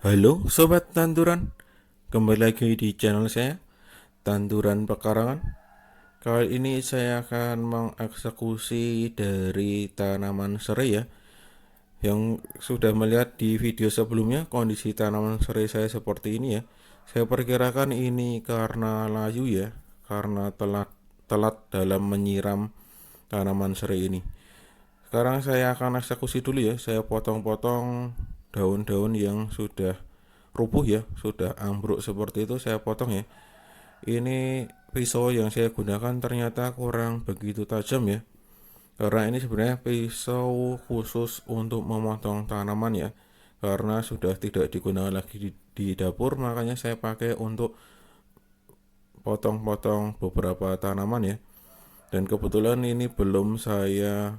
Halo Sobat Tanduran, kembali lagi di channel saya, Tanduran Pekarangan. Kali ini saya akan mengeksekusi dari tanaman serai ya. Yang sudah melihat di video sebelumnya, kondisi tanaman serai saya seperti ini ya. Saya perkirakan ini karena layu ya, karena telat dalam menyiram tanaman serai ini. Sekarang saya akan eksekusi dulu ya. Saya potong-potong daun-daun yang sudah rubuh ya, sudah ambruk seperti itu saya potong ya. Ini pisau yang saya gunakan ternyata kurang begitu tajam ya. Karena ini sebenarnya pisau khusus untuk memotong tanaman ya. Karena sudah tidak digunakan lagi di dapur, makanya saya pakai untuk potong-potong beberapa tanaman ya. Dan kebetulan ini belum saya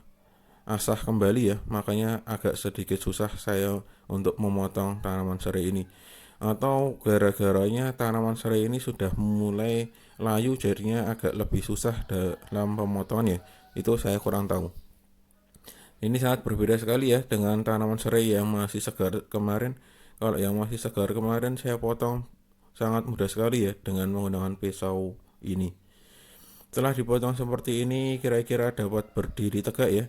asah kembali ya, makanya agak sedikit susah saya untuk memotong tanaman serai ini. Atau gara-garanya tanaman serai ini sudah mulai layu jadinya agak lebih susah dalam pemotongan ya. Itu saya kurang tahu. Ini sangat berbeda sekali ya dengan tanaman serai yang masih segar kemarin. Kalau yang masih segar kemarin saya potong sangat mudah sekali ya dengan menggunakan pisau ini. Setelah dipotong seperti ini kira-kira dapat berdiri tegak ya.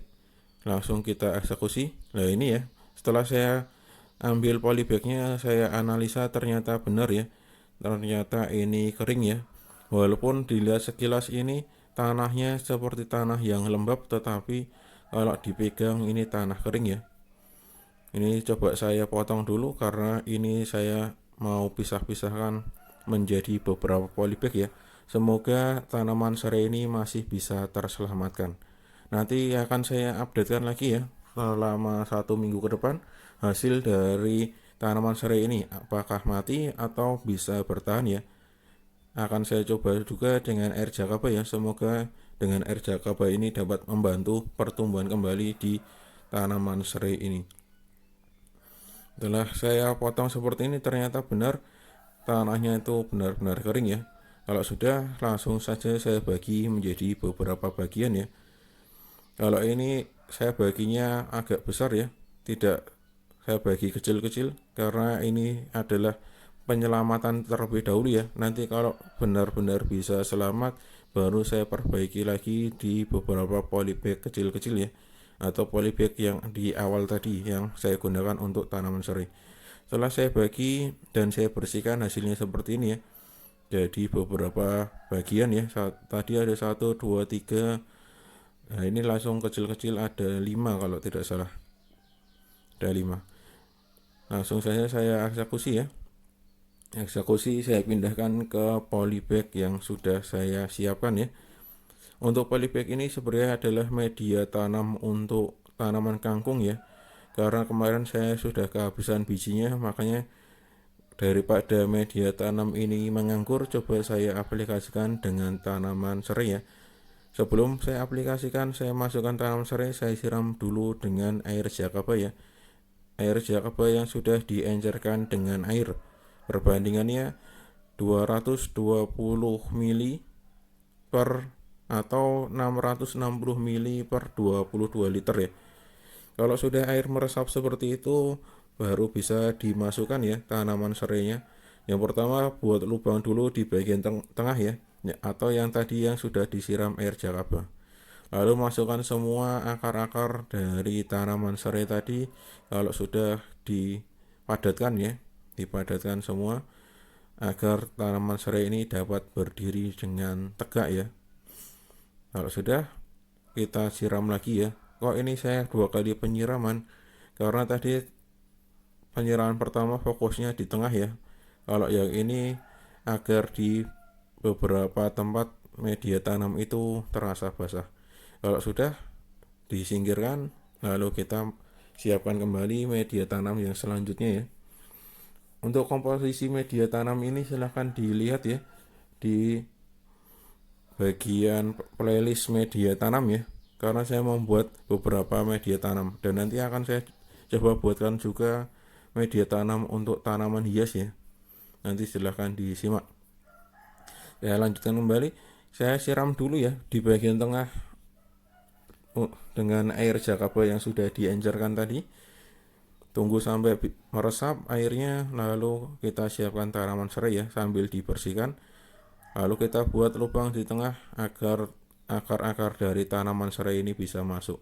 Langsung kita eksekusi. Nah ini ya, setelah saya ambil polybagnya, saya analisa ternyata benar ya, ternyata ini kering ya. Walaupun dilihat sekilas ini tanahnya seperti tanah yang lembab, tetapi kalau dipegang ini tanah kering ya. Ini coba saya potong dulu karena ini saya mau pisah-pisahkan menjadi beberapa polybag ya. Semoga tanaman serai ini masih bisa terselamatkan. Nanti akan saya updatekan lagi ya selama 1 minggu ke depan hasil dari tanaman serai ini apakah mati atau bisa bertahan ya. Akan saya coba juga dengan air jakaba ya. Semoga dengan air jakaba ini dapat membantu pertumbuhan kembali di tanaman serai ini. Setelah saya potong seperti ini ternyata benar tanahnya itu benar-benar kering ya. Kalau sudah langsung saja saya bagi menjadi beberapa bagian ya. Kalau ini saya baginya agak besar ya, tidak saya bagi kecil-kecil karena ini adalah penyelamatan terlebih dahulu ya. Nanti kalau benar-benar bisa selamat baru saya perbaiki lagi di beberapa polybag kecil-kecil ya, atau polybag yang di awal tadi yang saya gunakan untuk tanaman serai. Setelah saya bagi dan saya bersihkan hasilnya seperti ini ya. Jadi beberapa bagian ya. Tadi ada 1, 2, 3. Nah ini langsung kecil-kecil ada 5 kalau tidak salah. Ada 5. Langsung saja saya eksekusi ya. Eksekusi saya pindahkan ke polybag yang sudah saya siapkan ya. Untuk polybag ini sebenarnya adalah media tanam untuk tanaman kangkung ya. Karena kemarin saya sudah kehabisan bijinya, makanya daripada media tanam ini menganggur, coba saya aplikasikan dengan tanaman serai ya. Sebelum saya aplikasikan, saya masukkan tanaman serai, saya siram dulu dengan air jakaba ya. Air jakaba yang sudah diencerkan dengan air. Perbandingannya 220 ml per atau 660 ml per 22 liter ya. Kalau sudah air meresap seperti itu, baru bisa dimasukkan ya tanaman serainya. Yang pertama buat lubang dulu di bagian tengah ya, atau yang tadi yang sudah disiram air jakaba. Lalu masukkan semua akar-akar dari tanaman serai tadi. Kalau sudah dipadatkan ya, dipadatkan semua agar tanaman serai ini dapat berdiri dengan tegak ya. Kalau sudah, kita siram lagi ya. Kok ini saya 2 kali penyiraman? Karena tadi penyiraman pertama fokusnya di tengah ya. Kalau yang ini agar di beberapa tempat media tanam itu terasa basah. Kalau sudah disingkirkan, lalu kita siapkan kembali media tanam yang selanjutnya ya. Untuk komposisi media tanam ini silahkan dilihat ya di bagian playlist media tanam ya. Karena saya membuat beberapa media tanam dan nanti akan saya coba buatkan juga media tanam untuk tanaman hias ya. Nanti silahkan disimak. Saya lanjutkan kembali. Saya siram dulu ya di bagian tengah dengan air jakaba yang sudah diencerkan tadi. Tunggu sampai meresap airnya, lalu kita siapkan tanaman serai ya sambil dibersihkan. Lalu kita buat lubang di tengah agar akar-akar dari tanaman serai ini bisa masuk.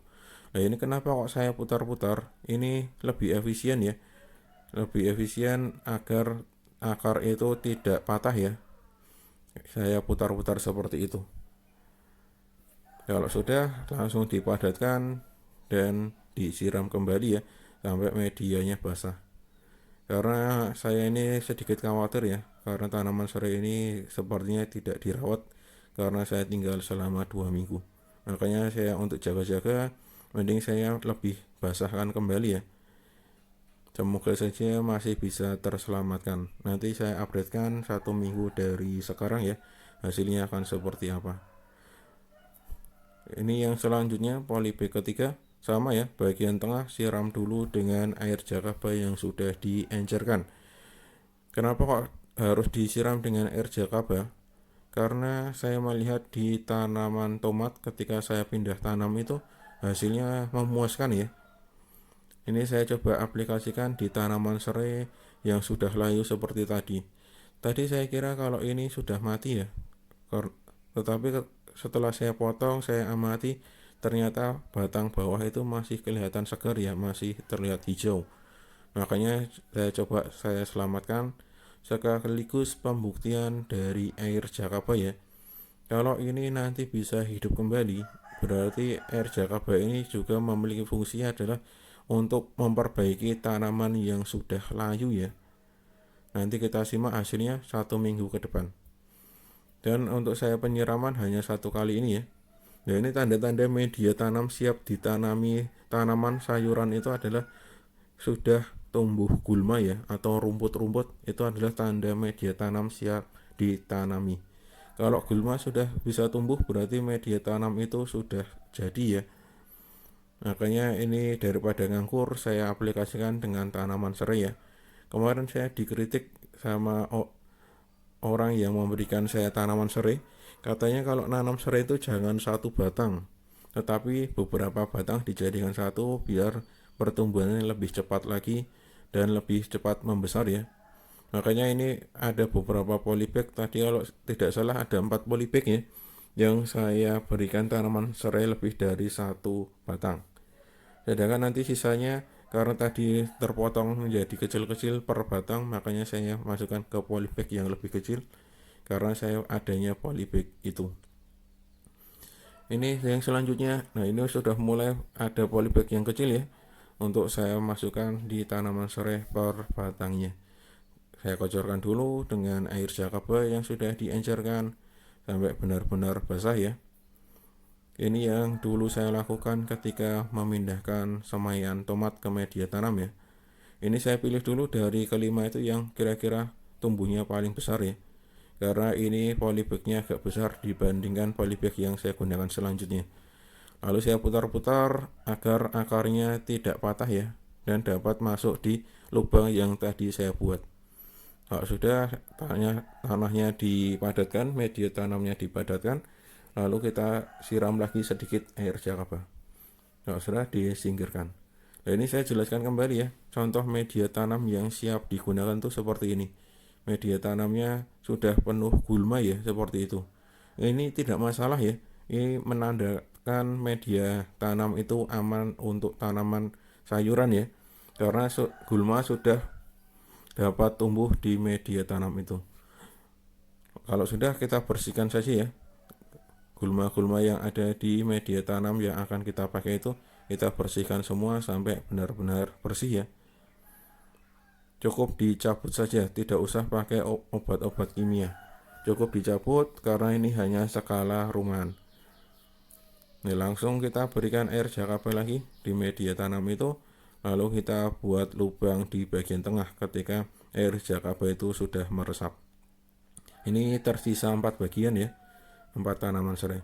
Nah, ini kenapa kok saya putar-putar? Ini lebih efisien ya. Lebih efisien agar akar itu tidak patah ya. Saya putar-putar seperti itu. Kalau sudah, langsung dipadatkan dan disiram kembali ya sampai medianya basah. Karena saya ini sedikit khawatir ya, karena tanaman serai ini sepertinya tidak dirawat karena saya tinggal selama 2 minggu. Makanya saya untuk jaga-jaga, mending saya lebih basahkan kembali ya. Semoga saja masih bisa terselamatkan. Nanti saya updatekan 1 minggu dari sekarang ya, hasilnya akan seperti apa. Ini yang selanjutnya, polybag ketiga. Sama ya, bagian tengah siram dulu dengan air jakaba yang sudah diencerkan. Kenapa kok harus disiram dengan air jakaba? Karena saya melihat di tanaman tomat ketika saya pindah tanam itu hasilnya memuaskan ya. Ini saya coba aplikasikan di tanaman serai yang sudah layu seperti tadi. Tadi saya kira kalau ini sudah mati ya. Tetapi setelah saya potong, saya amati, ternyata batang bawah itu masih kelihatan segar ya, masih terlihat hijau. Makanya saya selamatkan sekaligus pembuktian dari air jakaba ya. Kalau ini nanti bisa hidup kembali, berarti air jakaba ini juga memiliki fungsi adalah untuk memperbaiki tanaman yang sudah layu ya. Nanti kita simak hasilnya 1 minggu ke depan. Dan untuk saya penyiraman hanya 1 kali ini ya. Nah, ini tanda-tanda media tanam siap ditanami tanaman sayuran itu adalah sudah tumbuh gulma ya, atau rumput-rumput, itu adalah tanda media tanam siap ditanami. Kalau gulma sudah bisa tumbuh berarti media tanam itu sudah jadi ya. Makanya ini daripada ngangkur, saya aplikasikan dengan tanaman serai ya. Kemarin saya dikritik sama orang yang memberikan saya tanaman serai. Katanya kalau nanam serai itu jangan satu batang, tetapi beberapa batang dijadikan satu biar pertumbuhannya lebih cepat lagi dan lebih cepat membesar ya. Makanya ini ada beberapa polybag, tadi kalau tidak salah ada 4 polybag ya, yang saya berikan tanaman serai lebih dari satu batang. Sedangkan nanti sisanya karena tadi terpotong menjadi kecil-kecil per batang, makanya saya masukkan ke polybag yang lebih kecil karena saya adanya polybag itu. Ini yang selanjutnya. Nah, ini sudah mulai ada polybag yang kecil ya, untuk saya masukkan di tanaman serai per batangnya. Saya kocorkan dulu dengan air jakaba yang sudah diencerkan sampai benar-benar basah ya. Ini yang dulu saya lakukan ketika memindahkan semaian tomat ke media tanam ya. Ini saya pilih dulu dari kelima itu yang kira-kira tumbuhnya paling besar ya. Karena ini polybagnya agak besar dibandingkan polybag yang saya gunakan selanjutnya. Lalu saya putar-putar agar akarnya tidak patah ya, dan dapat masuk di lubang yang tadi saya buat. Kalau sudah tanahnya dipadatkan, media tanamnya dipadatkan, lalu kita siram lagi sedikit air jakaba. Kalau sudah disingkirkan. Nah, ini saya jelaskan kembali ya, contoh media tanam yang siap digunakan tuh seperti ini. Media tanamnya sudah penuh gulma ya, seperti itu. Ini tidak masalah ya, ini menandakan media tanam itu aman untuk tanaman sayuran ya, karena gulma sudah dapat tumbuh di media tanam itu. Kalau sudah, kita bersihkan saja ya gulma-gulma yang ada di media tanam yang akan kita pakai itu, kita bersihkan semua sampai benar-benar bersih ya. Cukup dicabut saja, tidak usah pakai obat-obat kimia. Cukup dicabut karena ini hanya skala rumahan. Nih, langsung kita berikan air jakaba lagi di media tanam itu, lalu kita buat lubang di bagian tengah ketika air jakaba itu sudah meresap. Ini tersisa 4 bagian ya, 4 tanaman serai.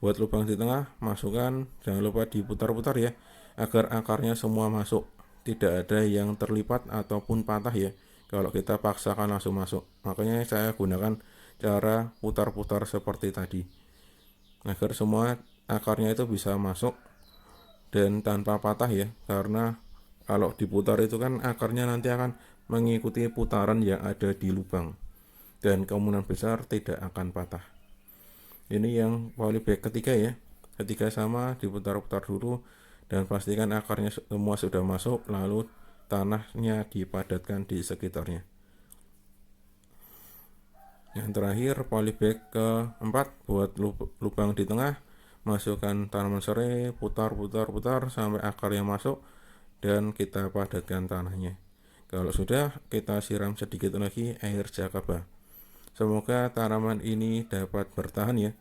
Buat lubang di tengah, masukkan, jangan lupa diputar-putar ya, agar akarnya semua masuk, tidak ada yang terlipat ataupun patah ya kalau kita paksakan langsung masuk. Makanya saya gunakan cara putar-putar seperti tadi, agar semua akarnya itu bisa masuk dan tanpa patah ya, karena Kalau diputar itu kan akarnya nanti akan mengikuti putaran yang ada di lubang dan kemungkinan besar tidak akan patah. Ini yang polybag ketiga ya. Ketiga sama, diputar-putar dulu dan pastikan akarnya semua sudah masuk, lalu tanahnya dipadatkan di sekitarnya. Yang terakhir, polybag keempat, buat lubang di tengah, masukkan tanaman serai, putar sampai akarnya masuk dan kita padatkan tanahnya. Kalau sudah, kita siram sedikit lagi air jakaba. Semoga tanaman ini dapat bertahan ya.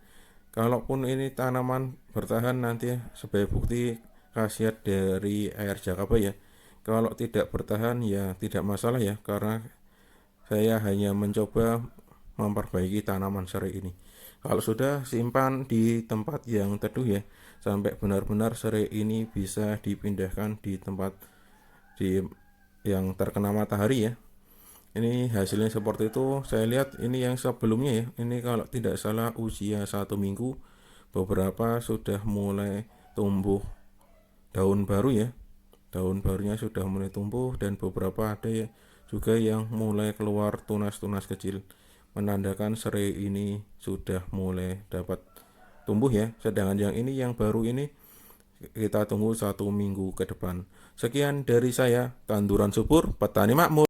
Kalaupun ini tanaman bertahan, nanti sebagai bukti khasiat dari air jakaba ya. Kalau tidak bertahan ya tidak masalah ya, karena saya hanya mencoba memperbaiki tanaman serai ini. Kalau sudah, simpan di tempat yang teduh ya, sampai benar-benar serai ini bisa dipindahkan di tempat yang terkena matahari ya. Ini hasilnya seperti itu. Saya lihat ini yang sebelumnya ya, ini kalau tidak salah usia 1 minggu, beberapa sudah mulai tumbuh daun baru ya. Daun barunya sudah mulai tumbuh dan beberapa ada ya juga yang mulai keluar tunas-tunas kecil, menandakan serai ini sudah mulai dapat tumbuh ya. Sedangkan yang ini yang baru ini kita tunggu 1 minggu ke depan. Sekian dari saya, Tanduran Subur, Petani Makmur.